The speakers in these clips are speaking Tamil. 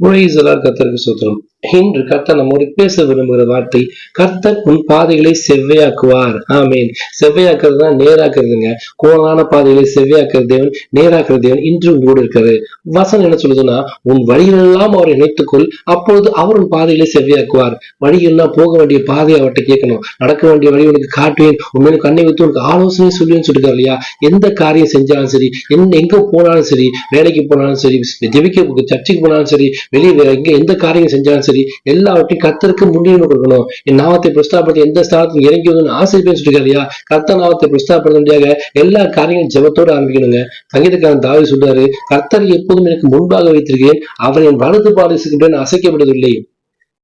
கர்த்தருக்கு சூத்திரம். இன்று கர்த்தர் நம்மோடு பேச விரும்புகிற வார்த்தை, கர்த்தர் உன் பாதைகளை செவ்வையாக்குவார். ஆமேன். செவ்வையாக்குறது தான் நேராக்குறதுங்க. கோணலான பாதைகளை செவ்வையாக்குற தேவன், நேராக்குற தேவன் இன்று உங்களோடு இருக்கிறது. வசனம் என்ன சொல்லுதுன்னா, உன் வழிகளெல்லாம் அவரை இணைத்துக்கொள், அப்பொழுது அவர் உன் பாதைகளை செவ்வையாக்குவார். வழிகள்லாம் போக வேண்டிய பாதையை அவர்கிட்ட கேட்கணும். நடக்க வேண்டிய வழி உனக்கு காட்டுவேன், உண்மையில கண்ணை வைத்து உனக்கு ஆலோசனை சொல்லுவேன்னு சொல்லிருக்காரு இல்லையா? எந்த காரியம் செஞ்சாலும் சரி, எங்க போனாலும் சரி, வேலைக்கு போனாலும் சரி, ஜெபிக்க சர்ச்சைக்கு போனாலும் சரி, வெளியே எந்த காரியம் செஞ்சாலும் சரி, எல்லாவற்றையும் கர்த்தருக்கு முன்னுரிமை கொடுக்கணும். என் நாமத்தை பிரஸ்தாபப்படுத்தி எந்த ஸ்தானத்தில் இறங்கி வந்து ஆசிரியர் சொல்லிருக்காரு இல்லையா? கர்த்தர் நாமத்தை பிரஸ்தாபப்படுத்த எல்லா காரியங்களும் ஜெபத்தோடு ஆரம்பிக்கணுங்க. சங்கீதக்காரன் தாவீது சொல்றாரு, கர்த்தரை எப்போதும் எனக்கு முன்பாக வைத்திருக்கிறேன், அவர் என் வலது பாடு அசைக்கப்படுவதில்லை.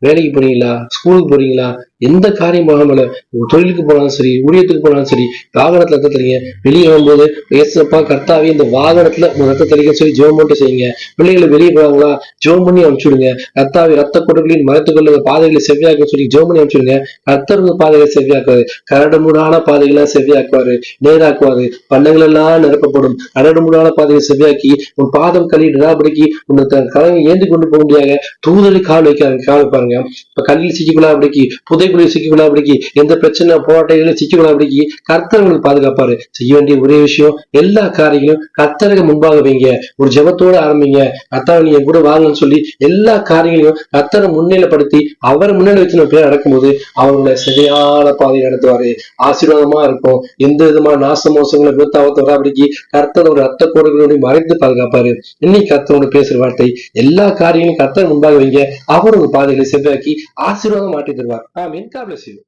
வேலைக்கு போறீங்களா, ஸ்கூலுக்கு போறீங்களா, எந்த காரியம் போனாலும், தொழிலுக்கு போனாலும் சரி, ஊழியத்துக்கு போனாலும் சரி, வாகனத்துல ரத்த தெளிங்க. வெளியே வரும்போது ஏசப்பா கர்த்தாவே இந்த வாகனத்துல ரத்த தெளிக்க சொல்லி ஜெபம் மட்டும் செய்யுங்க. பிள்ளைகளை வெளியே போறாங்களா, ஜெபம் பண்ணி அனுப்பிச்சுடுங்க. கர்த்தாவே ரத்த கொடுக்கலின் மறைத்துக்கொள்ள பாதைகளை செவ்வியாக்க சொல்லி ஜெபம் பண்ணி அனுப்பிச்சுடுங்க. கர்த்தருக்கு பாதைகளை செவ்வியாக்குவாரு. கரடுமுடான பாதைகளை செவ்வியாக்குவாரு, நேராக்குவாரு. பள்ளங்கள் எல்லாம் நிரப்பப்படும். கரடுமுடான பாதைகளை செவ்வியாக்கி உன் பாதம் கழி நிராபடிக்கு உன்னை கலங்கி ஏந்தி கொண்டு போக முடியாத தூதரை கால் வைப்பாருங்க. இப்ப கல்லில் சிக்கிக்கொள்ளாபடிக்கு, புதைக்குழியில் சிக்கிக்கொள்ளாபடிக்கு, எந்த பிரச்சனை போராட்டங்களும் சிக்கிக்கொள்ளாபடிக்கு கர்த்தர் உங்களுக்கு பாதுகாப்பாரு. செய்ய வேண்டிய ஒரே விஷயம், எல்லா காரியங்களும் கர்த்தருக்கு முன்பாக வைங்க. ஒரு ஜெபத்தோட ஆரம்பிங்க. கர்த்தர் நீங்க கூட வாங்கன்னு சொல்லி எல்லா காரியங்களையும் கர்த்தரை முன்னிலைப்படுத்தி அவரை முன்னிலை வச்சு நம்ம பேர் நடக்கும்போது அவங்கள சரியான பாதை நடத்துவாரு. ஆசீர்வாதமா இருக்கும். எந்த விதமான நாச மோசங்களை விருத்தாவத்தை வராபடிக்கு கர்த்தர் ஒரு ரத்த கோடுகளோட மறைத்து பாதுகாப்பாரு. இன்னைக்கு கர்த்தரோட பேசுற வார்த்தை, எல்லா காரியங்களும் கர்த்தர் முன்பாக வைங்க. அவர் ஒரு பாதைகளை செவ்வாக்கி ஆசீர்வாதம் மாற்றி தருவார். ஆமீன். God bless you.